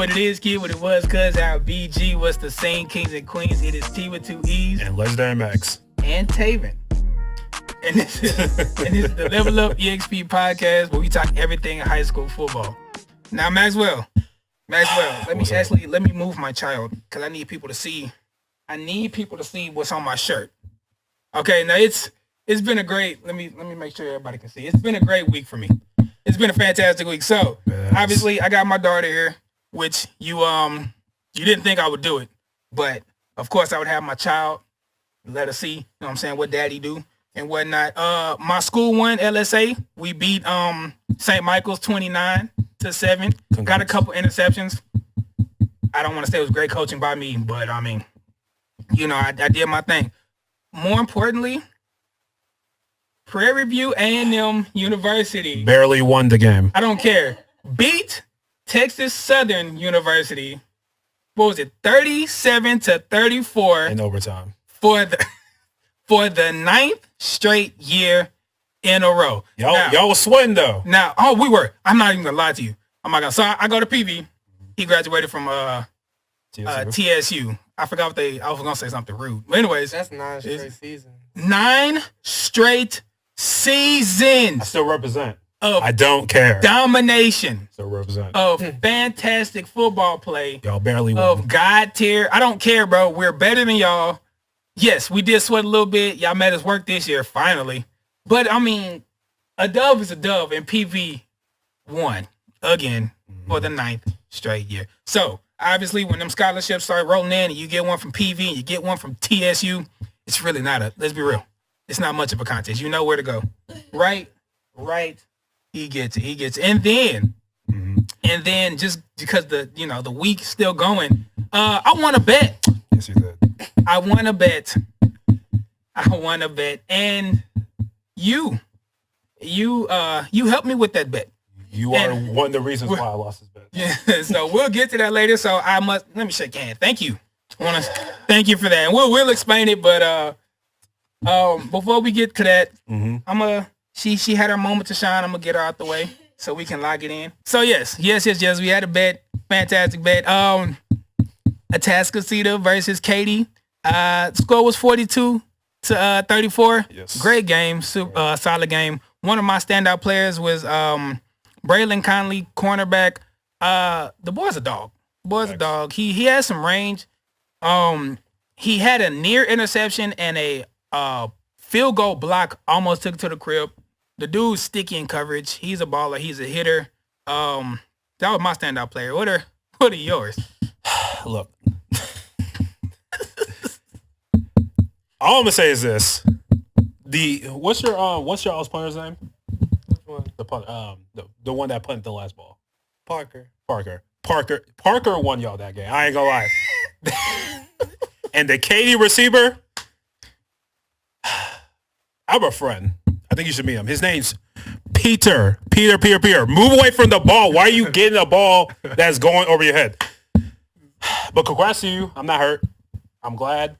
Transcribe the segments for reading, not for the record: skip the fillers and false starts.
what it is, kid, what it was, cuz our BG was the same kings and queens. It is T with 2 E's. And Legendary Max. And Taevyn. And this is the Level Up EXP podcast where we talk everything in high school football. Now, Maxwell, let me move my child because I need people to see. I need people to see what's on my shirt. Okay, now it's been a great. Let me make sure everybody can see. It's been a great week for me. It's been a fantastic week. So obviously, I got my daughter here, which you didn't think I would do it, but of course I would have my child. Let her see, you know what I'm saying, what daddy do and whatnot. My school won LSA. We beat St. Michael's 29-7. Got a couple interceptions. I don't want to say it was great coaching by me, but I mean, you know, I did my thing. More importantly, Prairie View A&M University barely won the game. I don't care. Beat Texas Southern University. What was it? 37-34 in overtime. For the ninth straight year in a row. Y'all was sweating though. Now, we were. I'm not even gonna lie to you. Oh my God. So I go to PV. He graduated from TSU. I forgot what I was gonna say something rude. But anyways, that's 9 straight seasons. 9 straight seasons. I still represent. I don't care. Domination. Still represent. Of fantastic football play. Y'all barely won. Of God tier. I don't care, bro. We're better than y'all. Yes, we did sweat a little bit. Y'all made us work this year, finally. But, I mean, a dub is a dub, and PV won again for the 9th straight year. So, obviously, when them scholarships start rolling in and you get one from PV and you get one from TSU, it's really not let's be real, it's not much of a contest. You know where to go. Right. He gets it. And then just because the week's still going, I want to bet. Yes, you did. I want to bet. And you helped me with that bet. You are one of the reasons why I lost this bet. Yeah, so we'll get to that later. So let me shake your hand. Thank you. I want to thank you for that. And we'll explain it, but before we get to that, she had her moment to shine. I'm gonna get her out the way so we can lock it in. So yes. We had a bet, fantastic bet. Atascocita versus Katy. Score was 42-34. Yes. Great game, solid game. One of my standout players was Braylon Conley, cornerback. The boy's a dog. He has some range. He had a near interception and a field goal block, almost took it to the crib. The dude's sticky in coverage. He's a baller. He's a hitter. That was my standout player. What are yours? Look. All I'm gonna say is this: what's your all's punter's name? Which one? The one that punted the last ball. Parker won y'all that game. I ain't gonna lie. And the Katy receiver, I have a friend. I think you should meet him. His name's Peter. Move away from the ball. Why are you getting a ball that's going over your head? But congrats to you. I'm not hurt. I'm glad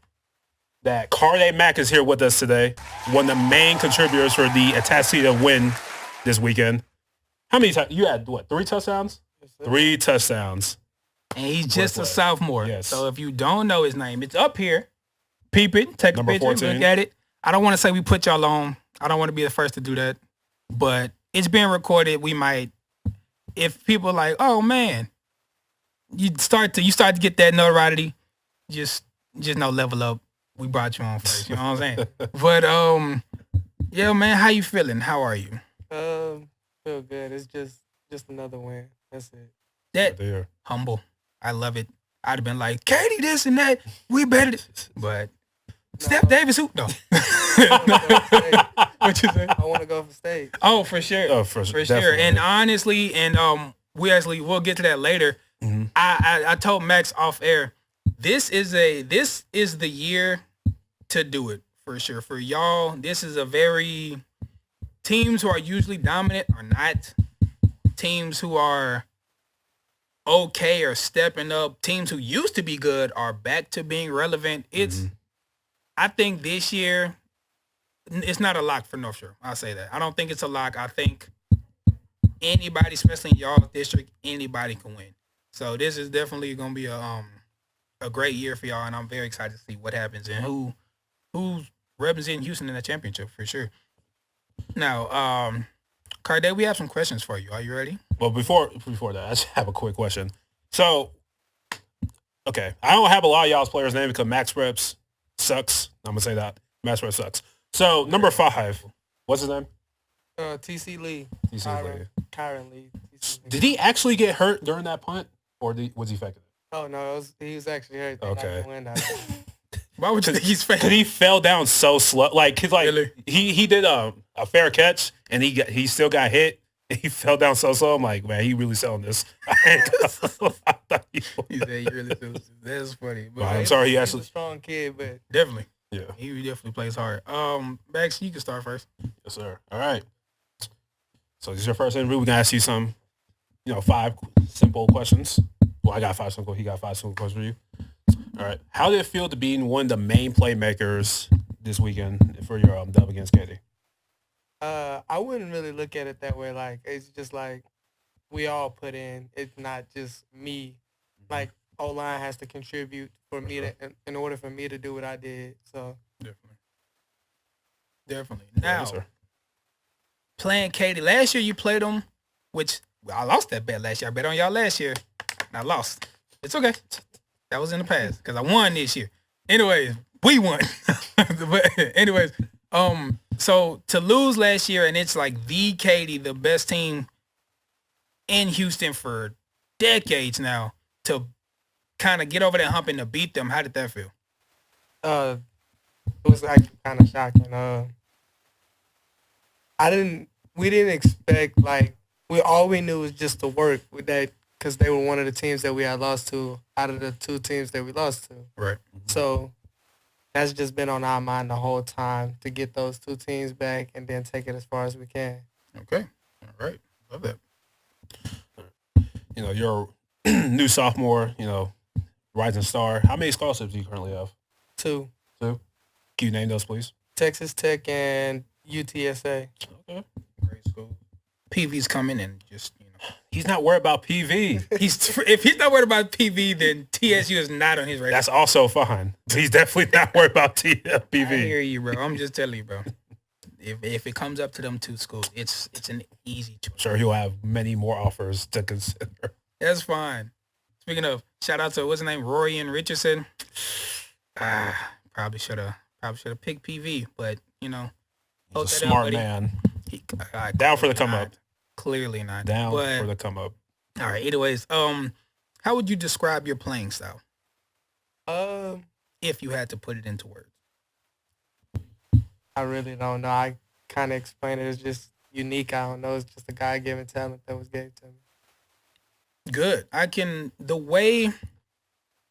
that Cardae Mack is here with us today. One of the main contributors for the Atascocita win this weekend. How many times? You had, 3 touchdowns? Yes, sir. 3 touchdowns. And he's just a sophomore. Yes. So if you don't know his name, it's up here. Peep it. Take Number a picture. 14. Look at it. I don't want to say we put y'all on. I don't want to be the first to do that. But it's being recorded. We might, if people are like, oh man, you start to get that notoriety, just know Level Up. We brought you on first. You know what I'm saying? But yeah, man, how you feeling? How are you? Feel good. It's just another win. That's it. That humble. I love it. I'd have been like, Katy, this and that. We better. But Steph Davis, who? No. What you say? I want to go for state. Oh, for sure. Oh, for sure. And honestly, we'll get to that later. Mm-hmm. I told Max off air, this is the year to do it for sure. For y'all, this is a very teams who are usually dominant are not. Teams who are okay are stepping up. Teams who used to be good are back to being relevant. I think this year, it's not a lock for North Shore. I'll say that. I don't think it's a lock. I think anybody, especially in y'all district, anybody can win. So this is definitely going to be a great year for y'all, and I'm very excited to see what happens and who's representing Houston in the championship for sure. Now, Cardae, we have some questions for you. Are you ready? Well, before that, I just have a quick question. So, okay, I don't have a lot of y'all's players' name because Max Reps sucks. I'm gonna say that Max Reps sucks. So number 5, what's his name? TC Lee. TC Lee. Kyron Lee. TC Lee. Did he actually get hurt during that punt, or was he faking it? Oh no, he was actually hurt. Okay. Why would you think he's faking? Because he fell down so slow. Like, cause like Really? he did a fair catch and he still got hit. He fell down so slow. I'm like, man, he really selling this. I thought He said he really feels. That's funny. But I'm sorry. He He's actually a strong kid, but definitely. Yeah. He definitely plays hard. Max, you can start first. Yes, sir. All right. So this is your first interview. We're gonna ask you some, 5 simple questions. Well, I got 5 simple. He got 5 simple questions for you. All right. How did it feel to be one of the main playmakers this weekend for your dub against Katy? I wouldn't really look at it that way. Like, it's just like we all put in. It's not just me. Like, O-line has to contribute for me to, in order for me to do what I did. So Definitely. Now, Yes, sir. playing Katy. Last year you played them, which I lost that bet last year. I bet on y'all last year. And I lost. It's okay. That was in the past because I won this year. Anyways, we won. But anyways, so to lose last year and it's like the Katy, the best team in Houston for decades now, to kind of get over that hump and to beat them, how did that feel? it was actually kind of shocking. We didn't expect, like, all we knew was just to work with that because they were one of the teams that we had lost to out of the 2 teams that we lost to. Right. So that's just been on our mind the whole time, to get those 2 teams back and then take it as far as we can. Okay. All right. Love that. You're a new sophomore, rising star. How many scholarships do you currently have? 2, 2? Can you name those, please? Texas Tech and UTSA. Okay. Great school. PV's coming and just, He's not worried about PV. if he's not worried about PV, then TSU is not on his radar. That's also fine. He's definitely not worried about PV. I hear you, bro. I'm just telling you, bro. If it comes up to them 2 schools, it's an easy choice. Sure, he'll have many more offers to consider. That's fine. Speaking of, shout out to what's his name, Rory and Richardson. Probably should have picked PV, but He's a hold that up, smart buddy. man. Down for the come up. Clearly not. Down But, for the come up. all right. Anyways, how would you describe your playing style if you had to put it into words? I really don't know. I kind of explain it as just unique. I don't know. It's just a God-given talent that was given to me. Good. The way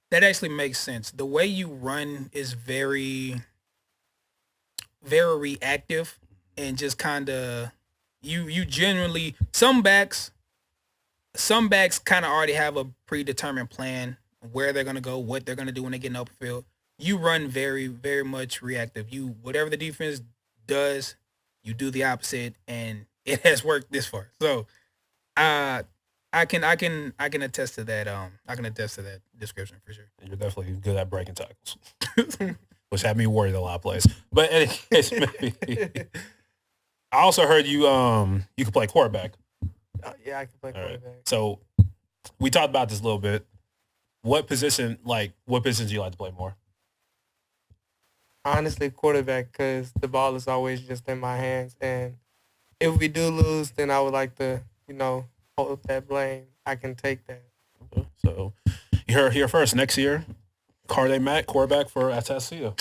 that actually makes sense. The way you run is very, very reactive and just kind of, you generally, some backs kind of already have a predetermined plan, where they're going to go, what they're going to do when they get in the open field. You run very, very much reactive. Whatever the defense does, you do the opposite, and it has worked this far. So, I can attest to that. I can attest to that description for sure. You're definitely good at breaking tackles, which had me worried a lot of plays. But in any case, maybe. I also heard you can play quarterback. Yeah, I can play All right. quarterback. So we talked about this a little bit. What positions do you like to play more? Honestly, quarterback, because the ball is always just in my hands. And if we do lose, then I would like to, hold that blame. I can take that. So you heard here first. Next year, Cardae Mack, quarterback for Atascocita.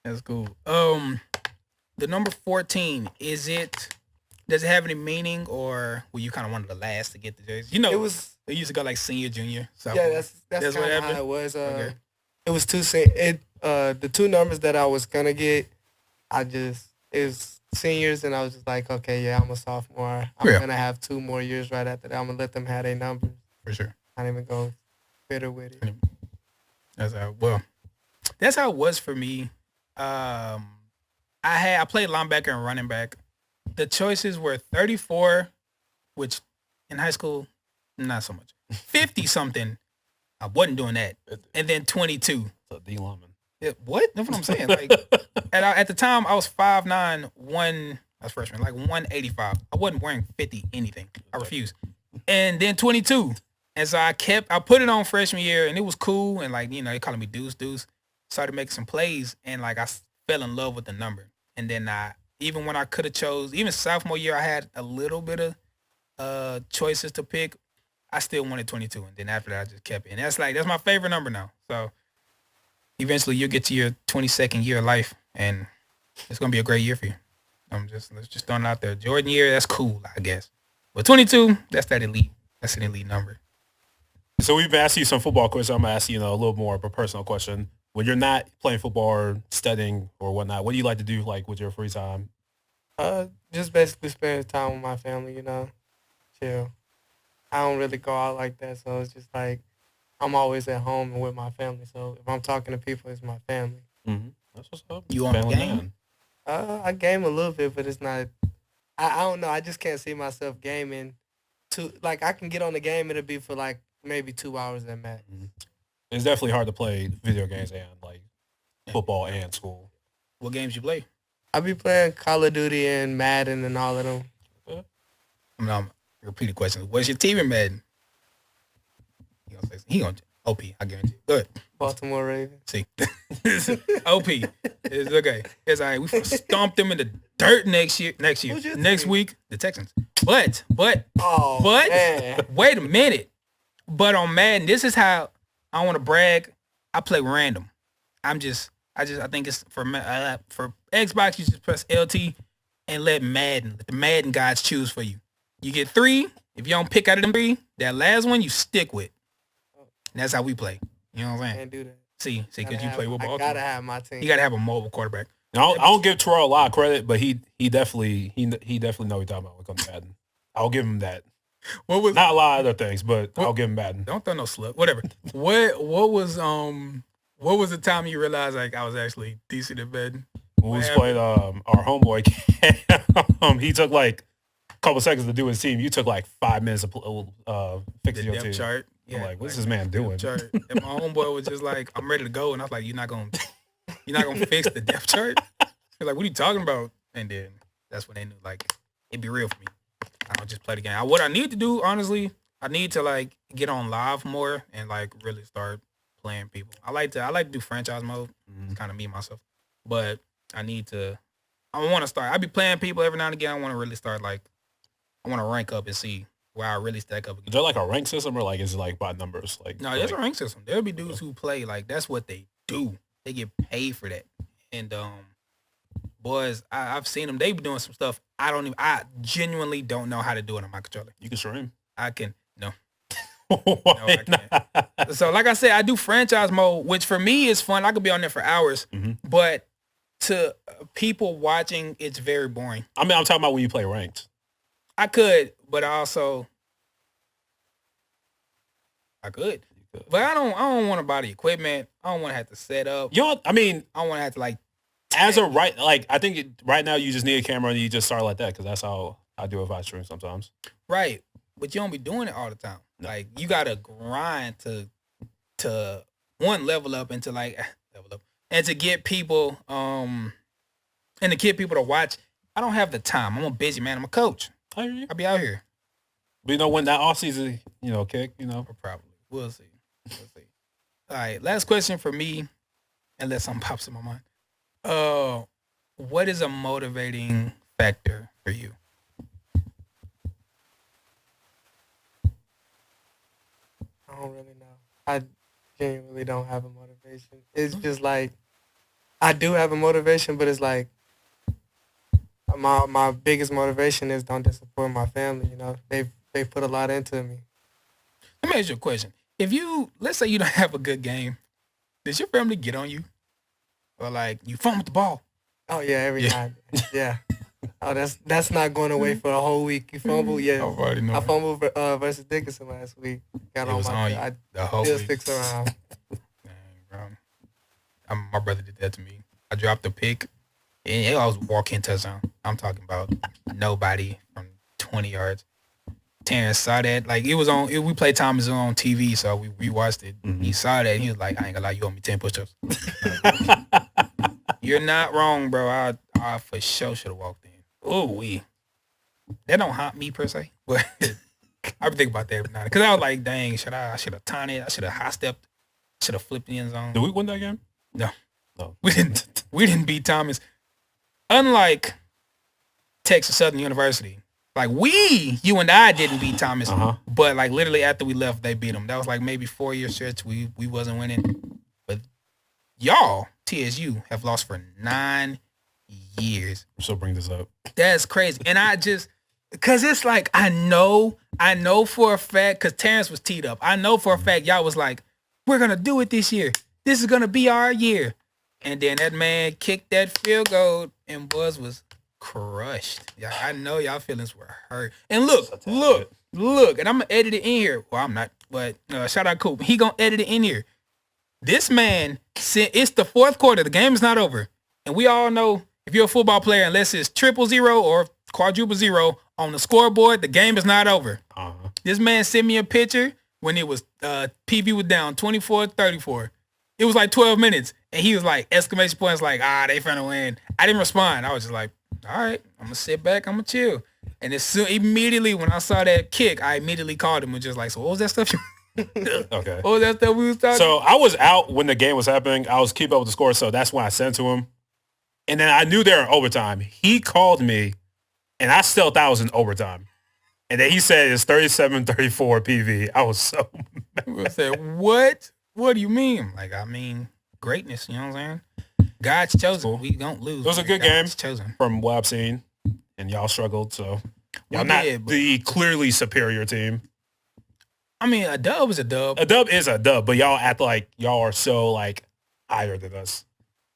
That's cool. The number 14, does it have any meaning, or were you kind of one of the last to get the jersey? They used to go like senior, junior. Yeah, that's what kind of happened? how it was. Okay. It was the 2 numbers that I was gonna get. It was seniors, and I was just like, okay, yeah, I'm a sophomore. I'm gonna have 2 more years right after that. I'm gonna let them have their numbers. For sure. I didn't even go bitter with it. That's how it was for me. I played linebacker and running back. The choices were 34, which in high school, not so much. 50 something, I wasn't doing that. And then 22. So D lineman. What? That's what I'm saying. Like at the time, I was 5'9", I was freshman, like 185. I wasn't wearing 50 anything. I refused. And then 22. And so I put it on freshman year, and it was cool. And like, they calling me Deuce. Started making some plays, and like I fell in love with the number. And then even when I could have chose, even sophomore year, I had a little bit of choices to pick. I still wanted 22. And then after that, I just kept it. And that's my favorite number now. So eventually you'll get to your 22nd year of life, and it's going to be a great year for you. Let's just throw it out there. Jordan year, that's cool, I guess. But 22, that's that elite. That's an elite number. So we've asked you some football questions. I'm going to ask you, a little more of a personal question. When you're not playing football or studying or whatnot, what do you like to do, like, with your free time? Just basically spend time with my family, chill. I don't really go out like that, so it's just like I'm always at home and with my family. So if I'm talking to people, it's my family. Mm-hmm. That's what's up. You on the game? I game a little bit, but it's not. I don't know. I just can't see myself gaming. I can get on the game. It'll be for like maybe 2 hours at max. Mm-hmm. It's definitely hard to play video games and like football and school. What games you play? I be playing Call of Duty and Madden and all of them. Yeah. I'm repeat the question. What's your team in Madden? He gonna OP. I guarantee. Go ahead. Baltimore Ravens. See, OP. It's okay. It's all right. We stomped them in the dirt next week, the Texans. But man. Wait a minute. But on Madden, this is how I want to brag. I play random. I think it's for Xbox. You just press LT and let the Madden gods choose for you. You get 3. If you don't pick out of them 3, that last one you stick with. And that's how we play. You know what I'm saying? Can't do that. See, because you play football. I gotta have my team. You gotta have a mobile quarterback. Now, I don't give Terrell a lot of credit, but he definitely know what you're talking about when it comes to Madden. I'll give him that. Not a lot of other things, but I'll give him Madden. Don't throw no slip. Whatever. What was the time you realized like I was actually decent at Madden? When we played our homeboy, he took like a couple seconds to do his team. You took like 5 minutes to fix your team. Chart. Yeah, I'm like, what's this man doing? Chart. And my homeboy was just like, I'm ready to go, and I was like, you're not gonna fix the depth chart. He's like, what are you talking about? And then that's when they knew like it'd be real for me. I don't just play the game. What I need to do, honestly, I need to like get on live more and like really start playing people. I like to do franchise mode. Mm-hmm. It's kind of me myself, but I want to start. I be playing people every now and again. I want to really start I want to rank up and see where I really stack up. Is there like a rank system or like is it like by numbers? No, there's a rank system. There'll be dudes who play like that's what they do. They get paid for that. And boys, I've seen them. They be doing some stuff. I genuinely don't know how to do it on my controller. You can stream. I can. No. No, I can't. So like I said, I do franchise mode, which for me is fun. I could be on there for hours, but to people watching, it's very boring. I mean, I'm talking about when you play ranked. I could, but I could. But I don't want to buy the equipment. I don't want to have to set up. I don't want to have to like. I think right now you just need a camera and you just start like that because that's how I do it if I stream sometimes. Right, but you don't be doing it all the time. No. Like you gotta grind to one level up and to like level up and to get people and to get people to watch. I don't have the time. I'm a busy man. I'm a coach. I'll be out here. But when that off season, kick, Probably. We'll see. All right. Last question for me, unless something pops in my mind. What is a motivating factor for you? I don't really know. I genuinely don't have a motivation. It's just like I do have a motivation, but it's like my biggest motivation is don't disappoint my family. They put a lot into me. Let me ask you a question. Let's say you don't have a good game, does your family get on you? Or like you fumble the ball? Oh yeah, every time. Yeah. Oh, that's not going away for a whole week. You fumble, yeah. I fumbled versus Dickinson last week. Got on my. The whole still week. Sticks around. Dang, bro. My brother did that to me. I dropped a pick, and it was walk-in touchdown. I'm talking about nobody from 20 yards. Terrence saw that. Like, it was on. We played Thomas on TV, so we watched it. Mm-hmm. He saw that. And he was like, "I ain't gonna lie, you owe me 10 push-ups." You're not wrong, bro. I for sure should have walked in. Oh, that don't haunt me per se, but I be thinking about that every night because I was like, "Dang, I should have taunted. I should have high stepped. Should have flipped the end zone." Did we win that game? No, No, we didn't. We didn't beat Thomas. Unlike Texas Southern University. Like, you and I didn't beat Thomas, but like literally after we left, they beat him. That was like maybe 4-year stretch. We wasn't winning, but y'all TSU have lost for 9 years. So bring this up. That's crazy, and cause it's like I know for a fact, cause Terrence was teed up. I know for a fact y'all was like, we're gonna do it this year. This is gonna be our year, and then that man kicked that field goal, and Buzz was crushed. Yeah, I know y'all feelings were hurt. And look, and I'm gonna edit it in here. Well, I'm not, but shout out Coop. He gonna edit it in here. This man said it's the fourth quarter. The game is not over, and we all know if you're a football player, unless it's 000 or quadruple 0 on the scoreboard, the game is not over. This man sent me a picture when it was PV was down 24-34. It was like 12 minutes, and he was like exclamation points, like they finna win. I didn't respond. I was just like, all right, I'm gonna sit back, I'm gonna chill. And immediately when I saw that kick, I immediately called him and just like, so what was that stuff? Okay. What was that stuff we was talking? So I was out when the game was happening. I was keeping up with the score, so that's when I sent to him. And then I knew they were in overtime. He called me, and I still thought it was in overtime. And then he said it's 37-34 PV. I was so mad. I said, what? What do you mean? Like, I mean, greatness, you know what I'm saying? God's chosen. Cool. We don't lose. It was a good God's game chosen. from what I've seen, and y'all struggled, so y'all not did, the clearly superior team. I mean, a dub is a dub. A dub is a dub, but y'all act like y'all are so like higher than us,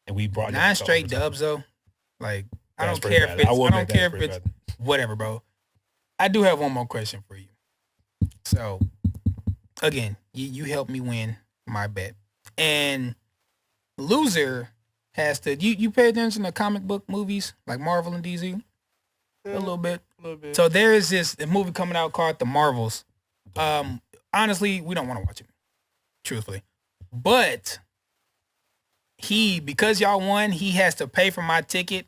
and we brought 9 straight dubs though. Like, I That's don't pretty care bad. if it's. I will I don't make that care if pretty it's bad. whatever, bro. I do have one more question for you. So, again, you helped me win my bet, and loser has to. You pay attention to comic book movies like Marvel and DC a little bit. So there is this movie coming out called The Marvels. Honestly, we don't want to watch it, truthfully, but because y'all won, he has to pay for my ticket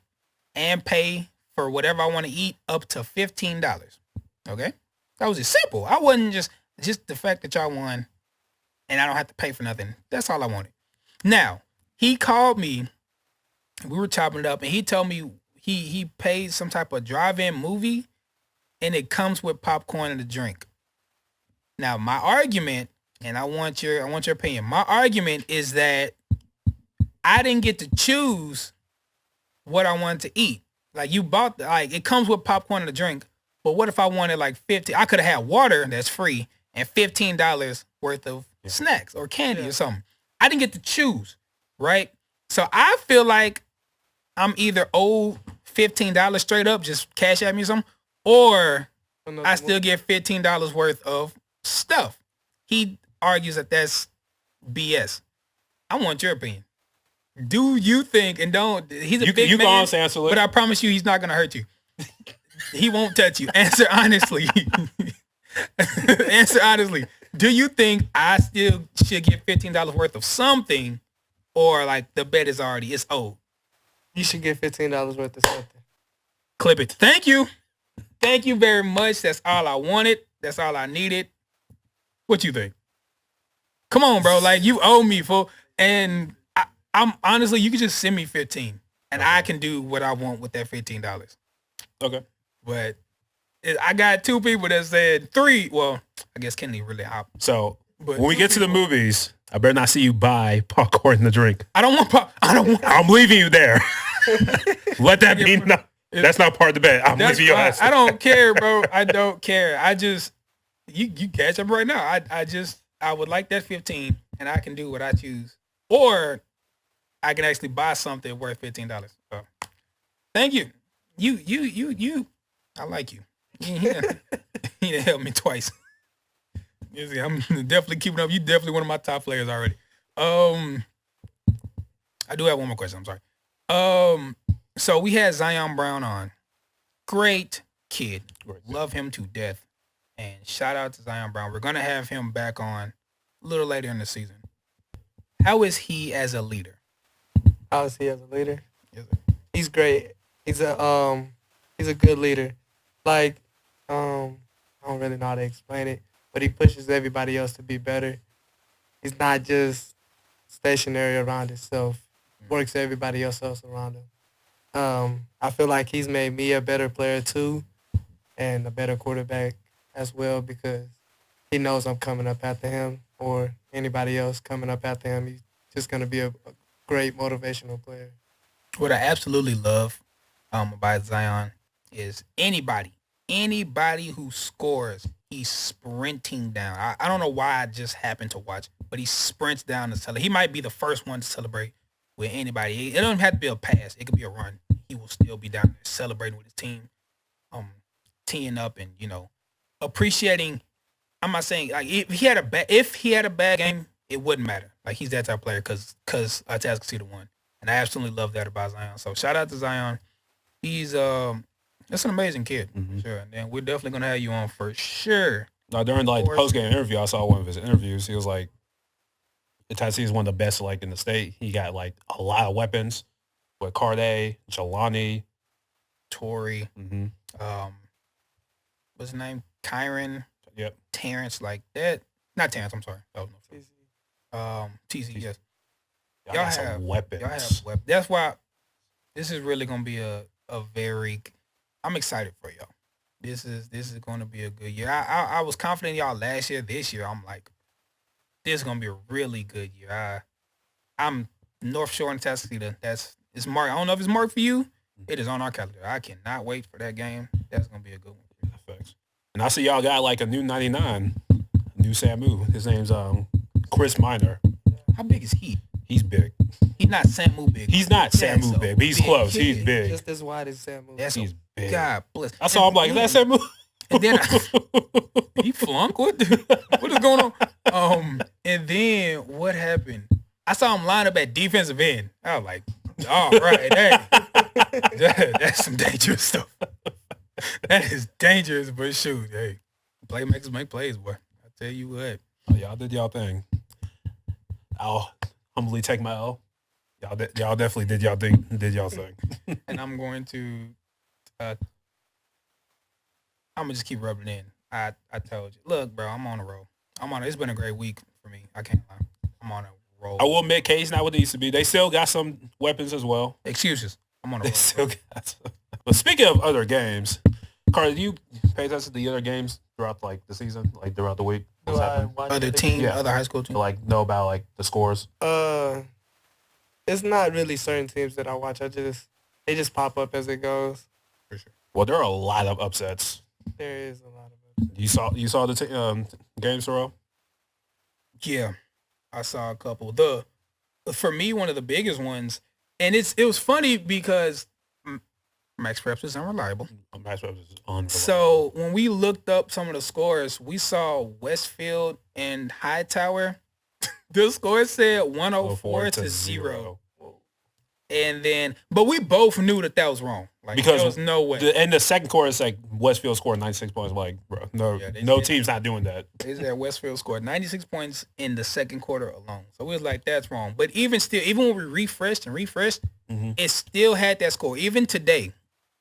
and pay for whatever I want to eat up to $15. Okay, that was just simple. I wasn't just the fact that y'all won, and I don't have to pay for nothing. That's all I wanted. Now he called me. We were chopping it up, and he told me he paid some type of drive-in movie, and it comes with popcorn and a drink. Now, my argument, and I want your opinion. My argument is that I didn't get to choose what I wanted to eat. Like, you bought it comes with popcorn and a drink, but what if I wanted like 50? I could have had water that's free and $15 worth of snacks or candy or something. I didn't get to choose, right? So I feel like I'm either owed $15 straight up, just cash at me or something, or I still get $15 worth of stuff. He argues that that's BS. I want your opinion. Do you think, and don't, he's a big man, answer it. but I promise you he's not going to hurt you. He won't touch you. Answer honestly. Answer honestly. Do you think I still should get $15 worth of something, or like the bet is it's owed? You should get $15 worth of something. Clip it. Thank you. Thank you very much. That's all I wanted. That's all I needed. What you think? Come on, bro. Like, you owe me, fool. And I'm honestly, you can just send me 15 and I can do what I want with that $15. Okay. But I got 2 people that said 3. Well, I guess Kenny really hop. So But when we get to the movies, I better not see you buy popcorn and the drink. I don't want I'm leaving you there. Let that be. No, that's not part of the bet. I'm leaving your ass. I don't care, bro. I don't care. I just you catch up right now. I would like that 15 and I can do what I choose. Or I can actually buy something worth $15. So, thank you. You. I like you. He done helped me twice. You see, I'm definitely keeping up. You definitely one of my top players already. I do have one more question. I'm sorry. So we had Zion Brown on. Great kid. Love him to death. And shout out to Zion Brown. We're gonna have him back on a little later in the season. How is he as a leader? How is he as a leader? Yes, He's great. He's a good leader. Like, I don't really know how to explain it, but he pushes everybody else to be better. He's not just stationary around himself. Works everybody else around him. I feel like he's made me a better player too, and a better quarterback as well, because he knows I'm coming up after him or anybody else coming up after him. He's just gonna be a great motivational player. What I absolutely love about Zion is anybody who scores, he's sprinting down. I don't know why I just happened to watch, but he sprints down to celebrate. He might be the first one to celebrate with anybody. It doesn't have to be a pass. It could be a run. He will still be down there celebrating with his team, teeing up and, appreciating. I'm not saying like if he had a bad game, it wouldn't matter. Like he's that type of player because Atascocita won. And I absolutely love that about Zion. So shout out to Zion. He's that's an amazing kid, for sure. And then we're definitely gonna have you on for sure. Now during like the post game interview, I saw one of his interviews. He was like, Atascocita is one of the best like in the state. He got like a lot of weapons with Cardae, Jelani, Tory, what's his name? Kyron, Terrence, like that. Not Terrence, I'm sorry. That was no TZ, yes. Y'all have weapons. Y'all have weapons. That's why this is really gonna be a very. I'm excited for y'all. This is gonna be a good year. I was confident in y'all last year. This year, I'm like, this is gonna be a really good year. I'm North Shore and Atascocita. It's marked. I don't know if it's marked for you. It is on our calendar. I cannot wait for that game. That's gonna be a good one. Thanks. And I see y'all got like a new 99, new Samu. His name's Chris Minor. How big is he? He's big. He's not Samu big. He's not Samu big, but he's close. Kid. He's big. Just as wide as Samu. He's big. God bless. I saw him like, is that Samu? And then he flunk. What is going on? And then what happened? I saw him line up at defensive end. I was like, all right, that's some dangerous stuff. That is dangerous, but shoot, hey, playmakers make plays, boy. I tell you what. Oh, y'all did y'all thing. I'll humbly take my L. Y'all definitely did y'all thing. And I'm going to. I'm gonna just keep rubbing it in. I told you. Look, bro, I'm on a roll. It's been a great week for me. I can't lie. I'm on a roll. I will admit, K's not what they used to be. They still got some weapons as well. Excuses. I'm on a roll. They still got some. But speaking of other games, Carter, do you pay attention to the other games throughout like the season, like throughout the week? What's happening? Other team, other high school teams? To like know about like the scores? It's not really certain teams that I watch. They just pop up as it goes. For sure. Well, there are a lot of upsets. There is a lot of upsets. You saw the games, Sorrel? Yeah, I saw a couple. For me, one of the biggest ones, and it was funny because Max Preps is unreliable. Max Preps is unreliable. So when we looked up some of the scores, we saw Westfield and Hightower. The score said 104 to 0. And then, but we both knew that was wrong. Like, because there was no way. In the second quarter, it's like Westfield scored 96 points. I'm like, bro, no team's not doing that. They said Westfield scored 96 points in the second quarter alone. So we was like, that's wrong. But even when we refreshed, it still had that score. Even today,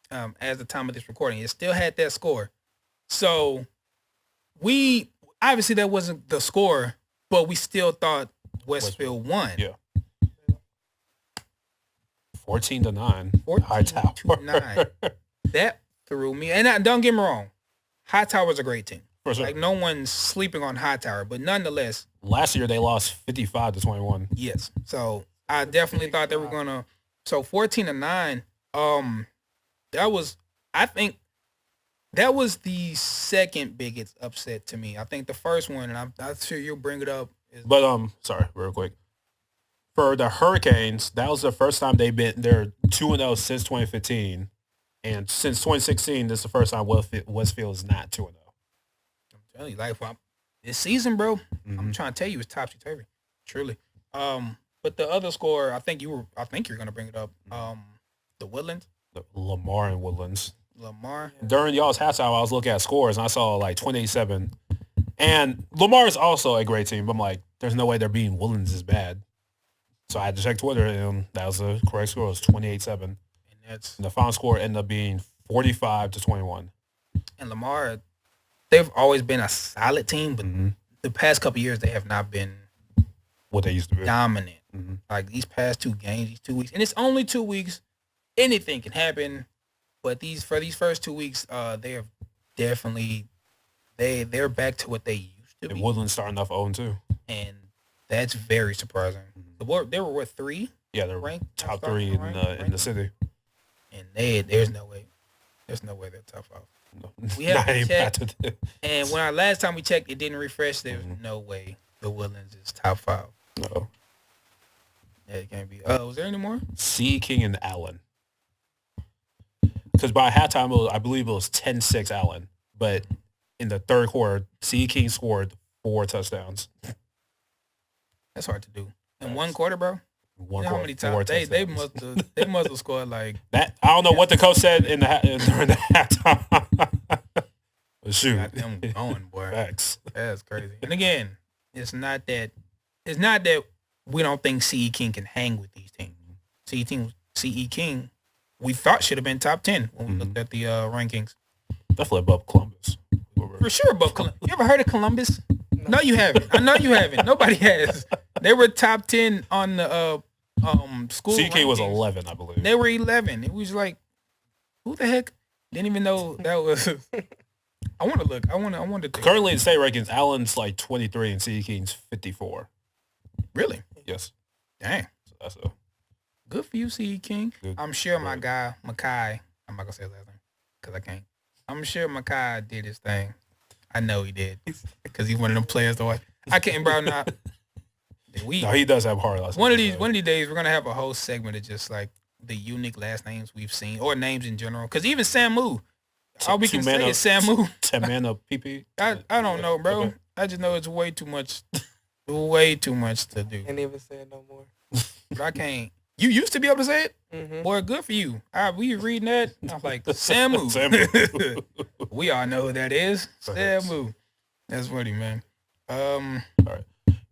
as the time of this recording, it still had that score. So we, obviously that wasn't the score, but we still thought Westfield won. Yeah. 14-9. 14-9. That threw me. And don't get me wrong, Hightower's a great team. For sure. Like, no one's sleeping on Hightower, but nonetheless. Last year they lost 55-21. Yes. So I definitely thought they were gonna. So 14-9. I think that was the second biggest upset to me. I think the first one, and I'm sure you'll bring it up. But sorry, real quick. For the Hurricanes, that was the first time they're 2-0 since 2015. And since 2016, this is the first time Westfield is not 2-0. I'm telling you, like, this season, bro, I'm trying to tell you, it's topsy-turvy. Truly. But the other score, I think you're going to bring it up. The Woodlands. The Lamar and Woodlands. Lamar. During y'all's halftime, I was looking at scores and I saw like 28-7. And Lamar is also a great team. But I'm like, there's no way they're beating Woodlands is bad. So I had to check Twitter, and that was the correct score. It was 28-7. And the final score ended up being 45-21. And Lamar, they've always been a solid team, but the past couple of years they have not been what they used to be. Dominant. Like these past 2 games, these 2 weeks, and it's only 2 weeks. Anything can happen, but these first 2 weeks, they have definitely they're back to what they used to be. And Woodlands starting off 0-2, and that's very surprising. They were what 3? Yeah, they're ranked top 3 in the city, and there's no way they're top 5. No. We have to check, and when last time we checked, it didn't refresh. There's no way the Woodlands is top 5. No. Yeah, it can't be. Was there any more? C.E Kings and Allen. Because by halftime, I believe it was 10-6 Allen. But in the third quarter, C.E Kings scored 4 touchdowns. That's hard to do. In one quarter, bro? One how quarter, many times? They must have scored like... that. I don't know what the coach said during the halftime. But shoot. Got them going, boy. Facts. That's crazy. And again, it's not that we don't think C.E King can hang with these teams. C.E King, we thought should have been top 10 when we looked at the rankings. Definitely above Columbus. For sure above Columbus. You ever heard of Columbus? No, you haven't. I know you haven't. Nobody has. They were top 10 on the school CK rankings. was 11, I believe. They were 11. It was like, who the heck? Didn't even know that was... I want to look. I want to. Currently in state rankings, Allen's like 23 and C.E Kings 54. Really? Yes. Dang. So that's good for you, C.E King. Good. I'm sure my guy, Mackay, I'm not going to say his last name because I can't. I'm sure Mackay did his thing. I know he did because he's one of them players that I can't, bro, not. No, he does have hard last One of these days, we're going to have a whole segment of just like the unique last names we've seen or names in general. Because even Samu, all we can say is Samu. 10-man of PP. I don't know, bro. Okay. I just know it's way too much. Way too much to do. Can't even say it no more. But I can't. You used to be able to say it? Mm-hmm. Boy, good for you. We reading that. I'm like, Samu. Samu. We all know who that is. Samu. That's funny, man. All right.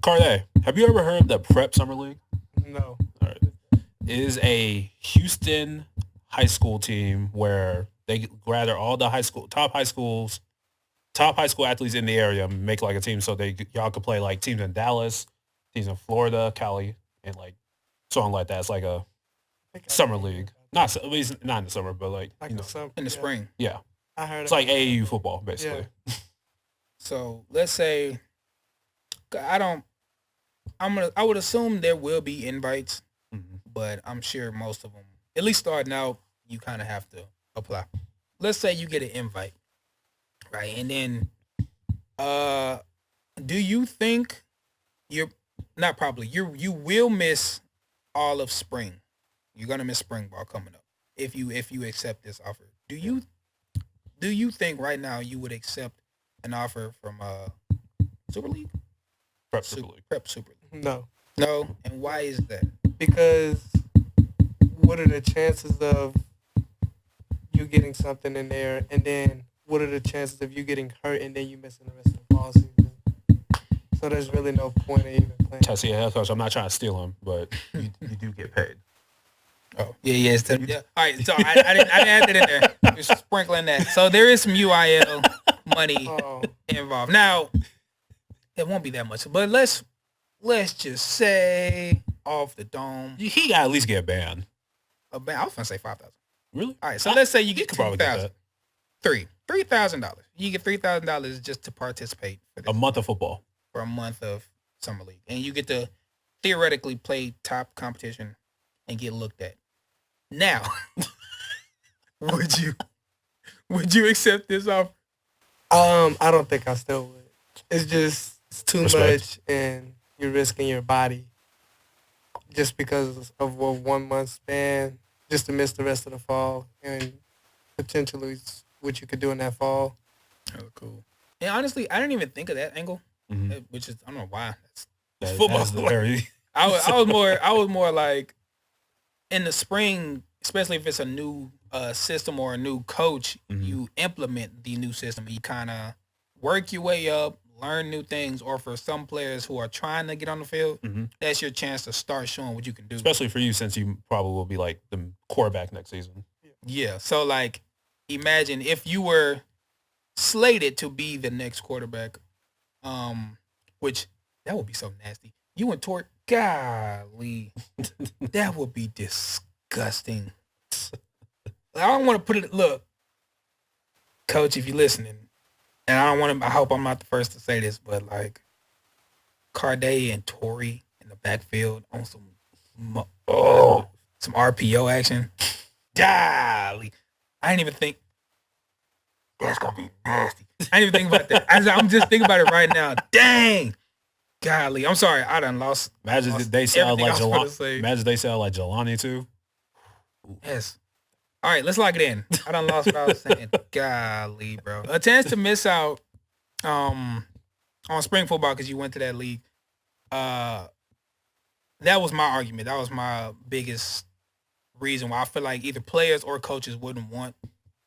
Cardae, have you ever heard of the Prep Summer League? No. All right. It is a Houston high school team where they gather all the top high school athletes in the area, make like a team so y'all could play like teams in Dallas, teams in Florida, Cali, and like something like that. It's like a summer league. Not at least not in the summer, but like you know, in the spring. Yeah. I heard it's like AAU football, basically. Yeah. So let's say I would assume there will be invites, but I'm sure most of them, at least starting out, you kind of have to apply. Let's say you get an invite, right? And then, do you think you will miss all of spring? You're gonna miss spring ball coming up if you accept this offer. Do you think right now you would accept an offer from Super League? Prep Super League. Prep Super League. No, and why is that? Because what are the chances of you getting something in there, and then what are the chances of you getting hurt and then you missing the rest of the fall season? So there's really no point in even playing. Tessie head coach. I'm not trying to steal him, but you do get paid. Oh yeah. All right, so I didn't add that in there. Just sprinkling that. So there is some UIL money involved. Now it won't be that much, but let's just say off the dome, he got at least get banned. A ban. I was gonna say 5,000. Really? All right, so let's say you get $2,000. $3,000. You get $3,000 just to participate for this. A month of football. For a month of summer league, and you get to theoretically play top competition and get looked at. Now, would you accept this offer? I don't think I still would. It's too much, and you're risking your body just because of a 1 month span, just to miss the rest of the fall and potentially what you could do in that fall. Oh, cool. And honestly, I didn't even think of that angle, which is I don't know why. It's football. I was more like in the spring, especially if it's a new a system or a new coach, you implement the new system. You kind of work your way up, learn new things. Or for some players who are trying to get on the field, that's your chance to start showing what you can do. Especially for you, since you probably will be like the quarterback next season. Yeah. So like, imagine if you were slated to be the next quarterback, which that would be so nasty. You and Tort, golly, that would be disgusting. I don't want to put it. Look, Coach, if you're listening, and I don't want to. I hope I'm not the first to say this, but like, Cardae and Torrey in the backfield on some RPO action. Golly, I didn't even think that's gonna be nasty. I didn't even think about that. I'm just thinking about it right now. Dang, golly, I'm sorry, I done lost. Imagine they sound like Jelani. Imagine they sound like Jelani too. Yes. All right, let's lock it in. I done lost what I was saying. Golly, bro. A chance to miss out on spring football because you went to that league. That was my argument. That was my biggest reason why I feel like either players or coaches wouldn't want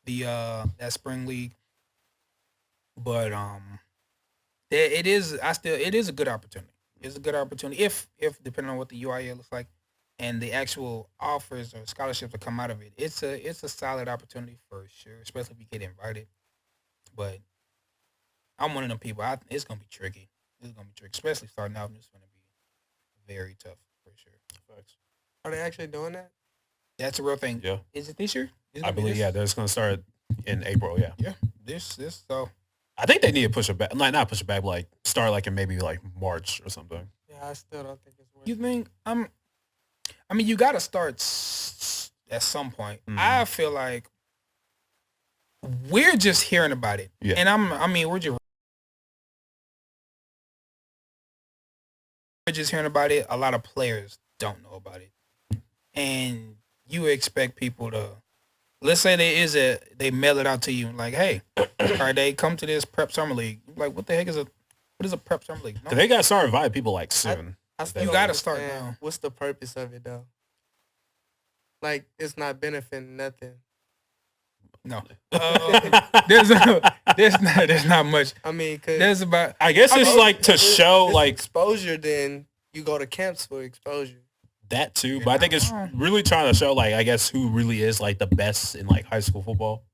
the that spring league. But it is a good opportunity. It's a good opportunity if depending on what the UIL looks like. And the actual offers or scholarships that come out of it, it's a solid opportunity for sure, especially if you get invited. But I'm one of them people. It's gonna be tricky. It's gonna be tricky, especially starting out. It's gonna be very tough for sure. Facts. Are they actually doing that? That's a real thing. Yeah. Is it this year? I believe that's gonna start in April. Yeah. Yeah. This so. I think they need to push it back. Like not push it back, but like start like in maybe like March or something. Yeah, I still don't think it's worth. You think I mean, you got to start at some point. I feel like we're just hearing about it. Yeah. And we're just hearing about it. A lot of players don't know about it. And you expect people to, let's say they mail it out to you like, hey, Cardae, come to this prep summer league. Like, what the heck what is a prep summer league? No. They got to start inviting people like soon. You got to start now. What's the purpose of it, though? Like, it's not benefiting nothing. No. There's not much. I mean, cause there's about. I guess it's like to show like exposure. Then you go to camps for exposure. That too, but I think it's really trying to show like I guess who really is like the best in like high school football.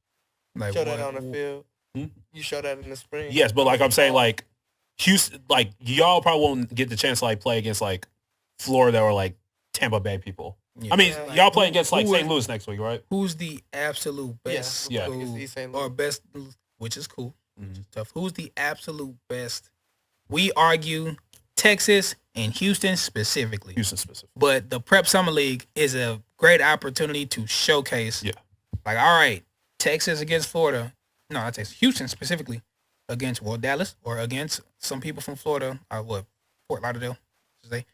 Like show that on the field. You show that in the spring. Yes, but like I'm saying, like Houston, like y'all probably won't get the chance to like play against like Florida or like Tampa Bay people. Yeah. I mean, y'all play against like St. Louis next week, right? Who's the absolute best? Yeah. Or best, which is cool, which is tough. Who's the absolute best? We argue Texas and Houston specifically. But the Prep Summer League is a great opportunity to showcase. Yeah. Like, all right, Texas against Florida. No, not Texas. Houston specifically against Dallas or against some people from Florida. Fort Lauderdale, say.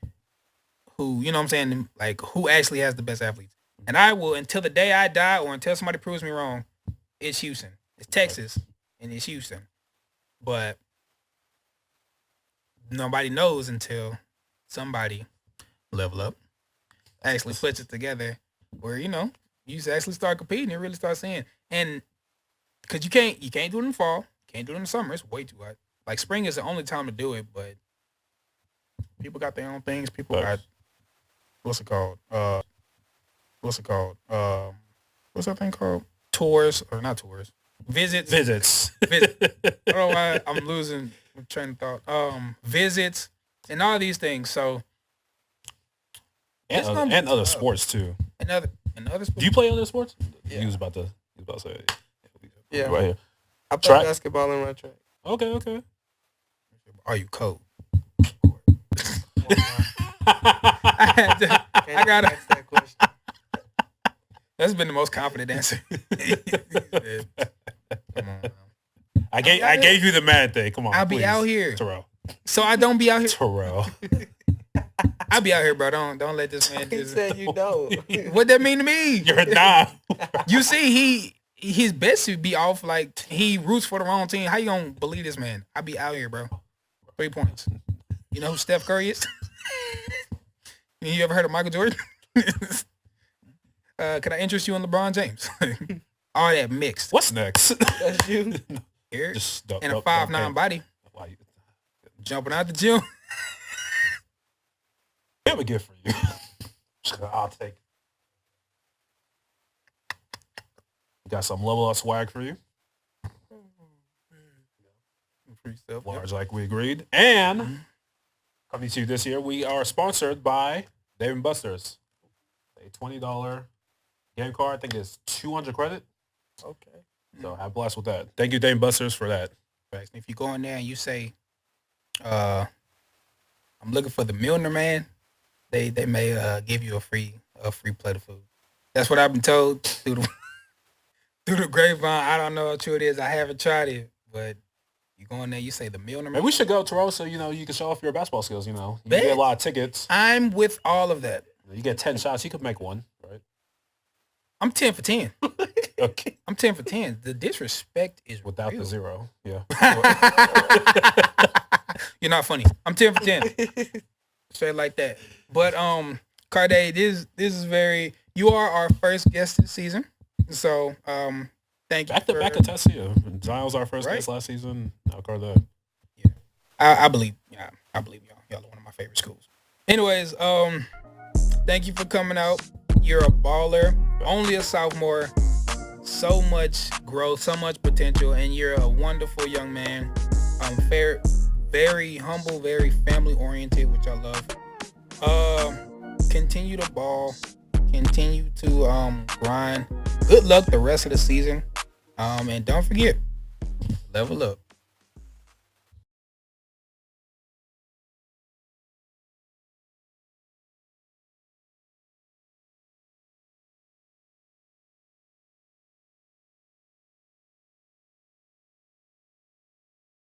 Who, you know what I'm saying, like, who actually has the best athletes. And I will, until the day I die or until somebody proves me wrong, it's Houston. It's Texas, and it's Houston. But nobody knows until somebody level up, actually puts it together where, you actually start competing and really start seeing. And because you can't do it in the fall, can't do it in the summer. It's way too hot. Like, spring is the only time to do it, but people got their own things. People got... What's it called? What's that thing called? Tours, or not tours. Visits. I don't know why I'm losing my train of thought. Visits and all these things. So and other sports too. And other sports. Do you play other sports? Yeah. He was about to say it. Yeah. Right here. I play basketball and run track. Okay. Are you cold? I gotta ask that question. That's been the most confident answer. Come on, man. I gave you the mad thing. Come on. I'll be out here. Terrell. So I don't be out here. Terrell. I'll be out here, bro. Don't let this man He said you don't. What that mean to me? You're not. You see, his best to be off, like, he roots for the wrong team. How you gonna believe this man? I be out here, bro. 3 points. You know who Steph Curry is? You ever heard of Michael Jordan? Can I interest you in LeBron James? All that mixed. What's next? That's you. Here. Just And a 5'9" body. Jumping out the gym. I have a gift for you. I'll take it. Got some level up swag for you. Large, like we agreed. And coming to you this year, we are sponsored by Dave & Buster's. A $20 game card. I think it's 200 credit. Okay. So have blessed with that. Thank you, Dave & Buster's, for that. If you go in there and you say, I'm looking for the Milner Man, they may give you a free plate of food. That's what I've been told through the grapevine. I don't know how true it is. I haven't tried it, but you go in there, you say the Milner Man. Maybe we should go, Terrell, so you can show off your basketball skills. You get a lot of tickets. I'm with all of that. You get 10 shots. You could make one, right? I'm 10 for 10. Okay. I'm 10 for 10. The disrespect is without real. the zero. Yeah. You're not funny. I'm 10 for 10. Straight like that. But Cardae, this is very. You are our first guest this season, so thank you. Back to TSU. Zion was our first guest last season. Now Cardae. Yeah, I believe. Yeah, I believe y'all. Y'all are one of my favorite schools. Anyways, thank you for coming out. You're a baller. Only a sophomore. So much growth, so much potential, and you're a wonderful young man. Fair, very humble, very family oriented, which I love. Continue to ball. Continue to grind. Good luck the rest of the season. And don't forget, level up.